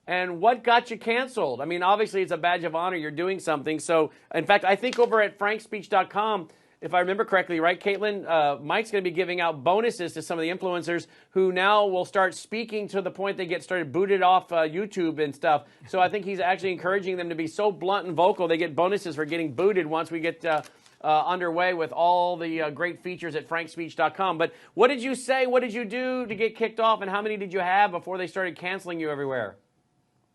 And what got you canceled? I mean, obviously it's a badge of honor. You're doing something. So, in fact, I think over at frankspeech.com, if I remember correctly, right, Caitlin, Mike's going to be giving out bonuses to some of the influencers who now will start speaking to the point they get started booted off YouTube and stuff. So I think he's actually encouraging them to be so blunt and vocal. They get bonuses for getting booted once we get underway with all the great features at frankspeech.com. But what did you say? What did you do to get kicked off? And how many did you have before they started canceling you everywhere?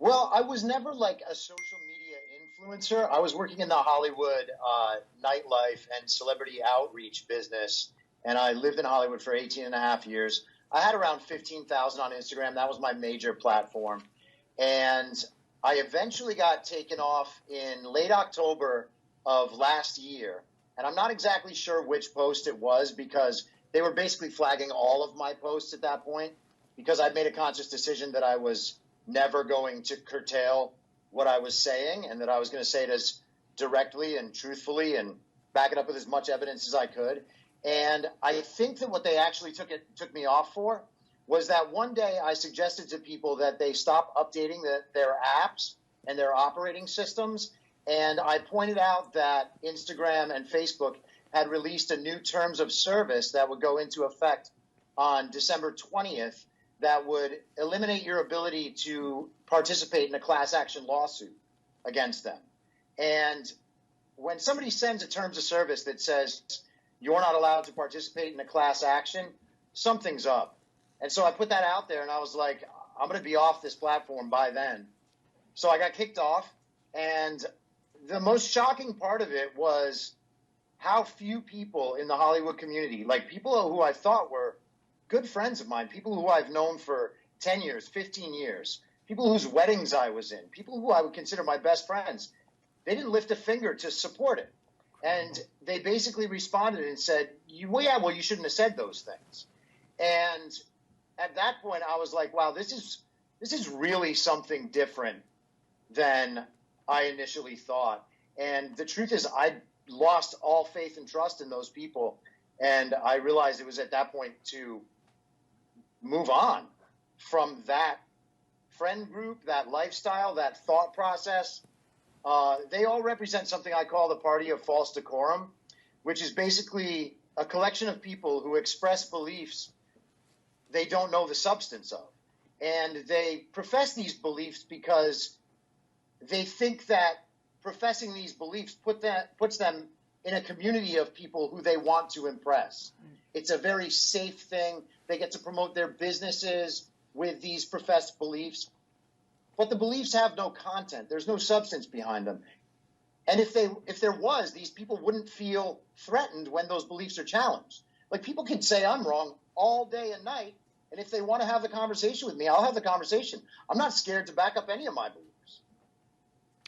Well, I was never like a social media influencer. I was working in the Hollywood nightlife and celebrity outreach business, and I lived in Hollywood for 18 and a half years. I had around 15,000 on Instagram. That was my major platform. And I eventually got taken off in late October of last year. And I'm not exactly sure which post it was because they were basically flagging all of my posts at that point because I'd made a conscious decision that I was never going to curtail what I was saying and that I was going to say it as directly and truthfully and back it up with as much evidence as I could. And I think that what they actually took me off for was that one day I suggested to people that they stop updating their apps and their operating systems. And I pointed out that Instagram and Facebook had released a new terms of service that would go into effect on December 20th that would eliminate your ability to participate in a class action lawsuit against them. And when somebody sends a terms of service that says you're not allowed to participate in a class action, something's up. And so I put that out there and I was like, I'm going to be off this platform by then. So I got kicked off. And the most shocking part of it was how few people in the Hollywood community, like people who I thought were good friends of mine, people who I've known for 10 years, 15 years, people whose weddings I was in, people who I would consider my best friends, they didn't lift a finger to support it. And they basically responded and said, well, yeah, well, you shouldn't have said those things. And at that point, I was like, wow, this is really something different than I initially thought. And the truth is I lost all faith and trust in those people. And I realized it was at that point to move on from that friend group, that lifestyle, that thought process. They all represent something I call the party of false decorum, which is basically a collection of people who express beliefs they don't know the substance of. And they profess these beliefs because they think that professing these beliefs puts them in a community of people who they want to impress. It's a very safe thing. They get to promote their businesses with these professed beliefs. But the beliefs have no content. There's no substance behind them. And if there was, these people wouldn't feel threatened when those beliefs are challenged. Like, people can say I'm wrong all day and night, and if they want to have the conversation with me, I'll have the conversation. I'm not scared to back up any of my beliefs.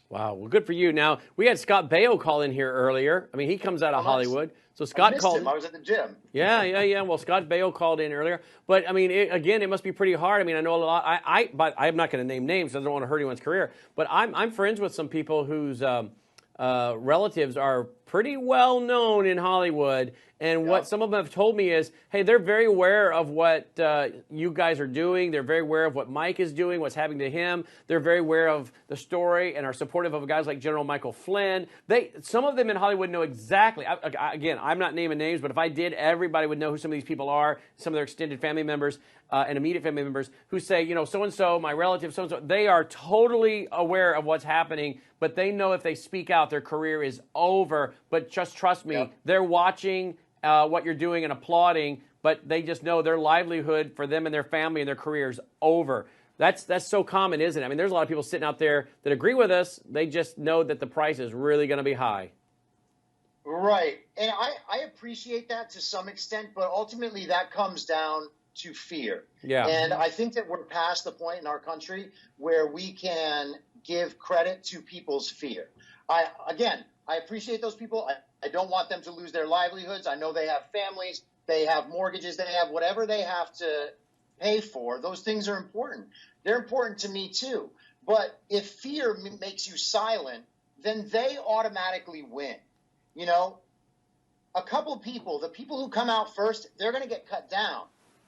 Wow, well, good for you. Now, we had Scott Baio call in here earlier. I mean, he comes out of Hollywood. So Scott called him. I was at the gym. Yeah. Well, Scott Baio called in earlier. But, I mean, it must be pretty hard. I mean, I know a lot. But I'm not going to name names. I don't want to hurt anyone's career. But I'm friends with some people whose relatives are pretty well known in Hollywood. And what some of them have told me is, hey, they're very aware of what you guys are doing. They're very aware of what Mike is doing, what's happening to him. They're very aware of the story and are supportive of guys like General Michael Flynn. Some of them in Hollywood know exactly. Again, I'm not naming names, but if I did, everybody would know who some of these people are, some of their extended family members and immediate family members who say, so-and-so, my relative, so-and-so. They are totally aware of what's happening, but they know if they speak out, their career is over. But just trust me, they're watching what you're doing and applauding, but they just know their livelihood for them and their family and their career is over. That's so common, isn't it? I mean, there's a lot of people sitting out there that agree with us. They just know that the price is really going to be high. Right. And I appreciate that to some extent, but ultimately that comes down to fear. Yeah. And I think that we're past the point in our country where we can give credit to people's fear. I appreciate those people. I don't want them to lose their livelihoods. I know they have families, they have mortgages, they have whatever they have to pay for. Those things are important. They're important to me too. But if fear makes you silent, then they automatically win. A couple people, the people who come out first, they're going to get cut down.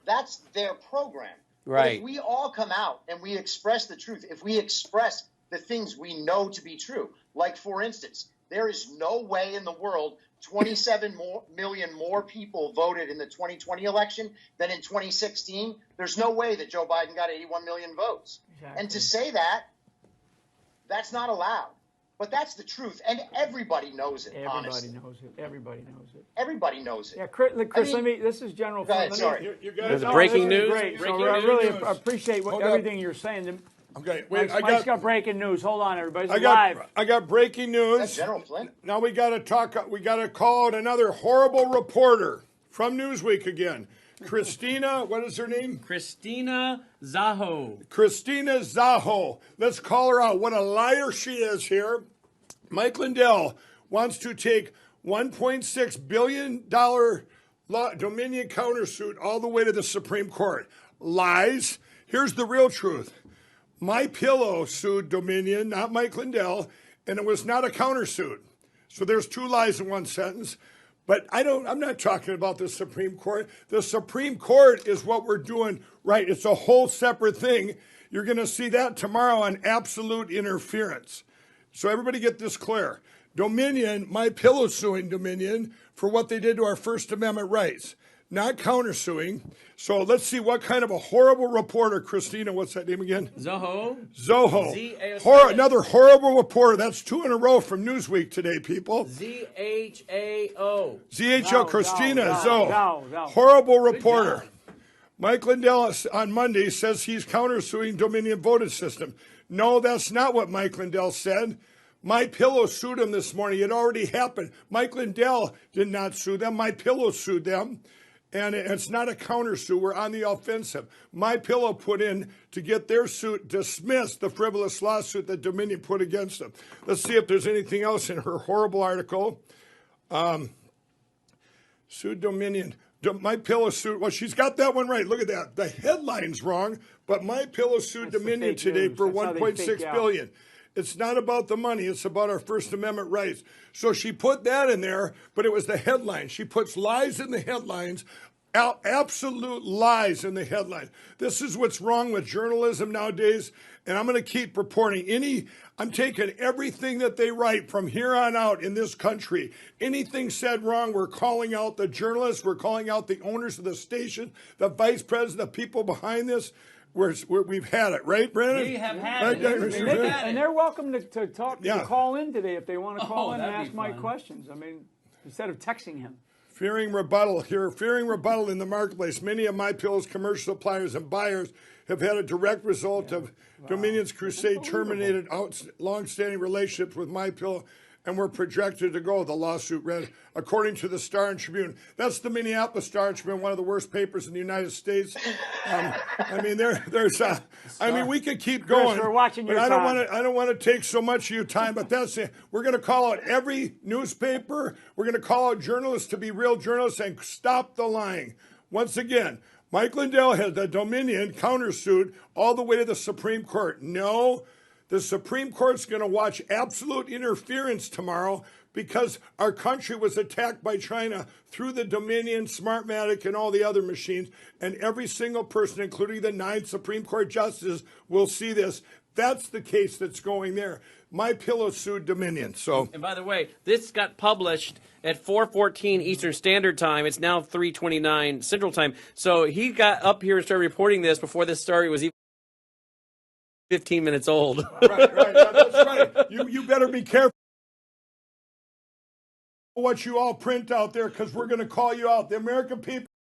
That's their program. But if Right. we all come out and we express the truth, if we express the things we know to be true, like, for instance, there is no way in the world 27 million more people voted in the 2020 election than in 2016. There's no way that Joe Biden got 81 million votes. Exactly. And to say that, that's not allowed. But that's the truth, and everybody knows it. Everybody honestly, knows it. Everybody knows it. everybody knows it. Yeah, Chris, I mean, this is General go ahead, Flynn. sorry. You There's guys, a breaking this is news. Great. Breaking So I news. really appreciate Hold up. everything you're saying. Okay, wait. Mike's got breaking news. Hold on, everybody. It's I live. got breaking news. That's General Flynn. Now we got to talk. We got to call out another horrible reporter from Newsweek again. Christina, what is her name? Christina Zaho. Christina Zaho. Let's call her out. What a liar she is here. Mike Lindell wants to take $1.6 billion Dominion countersuit all the way to the Supreme Court. Lies. Here's the real truth. My Pillow sued Dominion, not Mike Lindell, and it was not a countersuit. So there's two lies in one sentence. But I'm not talking about the Supreme Court. The Supreme Court is what we're doing right. It's a whole separate thing. You're going to see that tomorrow on absolute interference. So everybody get this clear. Dominion, My Pillow suing Dominion for what they did to our First Amendment rights, not countersuing. So let's see what kind of a horrible reporter, Christina, what's that name again? Zoho. Zoho. Another horrible reporter. That's two in a row from Newsweek today, people. ZHAO. ZHO, Christina Zhao. Horrible reporter. Mike Lindell on Monday says he's countersuing Dominion voting system. No, that's not what Mike Lindell said. My Pillow sued him this morning. It already happened. Mike Lindell did not sue them. My Pillow sued them. And it's not a countersuit. We're on the offensive. My Pillow put in to get their suit dismissed, the frivolous lawsuit that Dominion put against them. Let's see if there's anything else in her horrible article. Sued Dominion. My Pillow sued. Well, she's got that one right. Look at that. The headline's wrong, but My Pillow sued Dominion today for $1.6 billion. It's not about the money. It's about our First Amendment rights. So she put that in there, but it was the headline. She puts lies in the headlines, absolute lies in the headline. This is what's wrong with journalism nowadays, and I'm going to keep reporting. I'm taking everything that they write from here on out in this country. Anything said wrong, we're calling out the journalists. We're calling out the owners of the station, the vice president, the people behind this. We've had it, right, Brandon? We have had it. And they're welcome to talk, Yeah. to call in today if they want to call in and that'd be ask Mike fun. questions. I mean, instead of texting him. Fearing rebuttal here. Fearing rebuttal in the marketplace. Many of My Pillow's commercial suppliers and buyers have had a direct result of Dominion's crusade terminated long-standing relationships with My Pillow and were projected to go, the lawsuit read, according to the Star and Tribune. That's the Minneapolis Star and Tribune, one of the worst papers in the United States. I mean, we could keep going. we're watching your but time. I don't want to take so much of your time, but that's it. We're going to call out every newspaper. We're going to call out journalists to be real journalists and stop the lying. Once again, Mike Lindell had the Dominion countersuit all the way to the Supreme Court. No, the Supreme Court's going to watch absolute interference tomorrow because our country was attacked by China through the Dominion, Smartmatic, and all the other machines. And every single person, including the 9 Supreme Court justices, will see this. That's the case that's going there. My Pillow sued Dominion. So, And by the way, this got published at 4:14 Eastern Standard Time. It's now 3:29 Central Time. So he got up here and started reporting this before this story was even 15 minutes old. right, that's right. You better be careful what you all print out there because we're going to call you out. The American people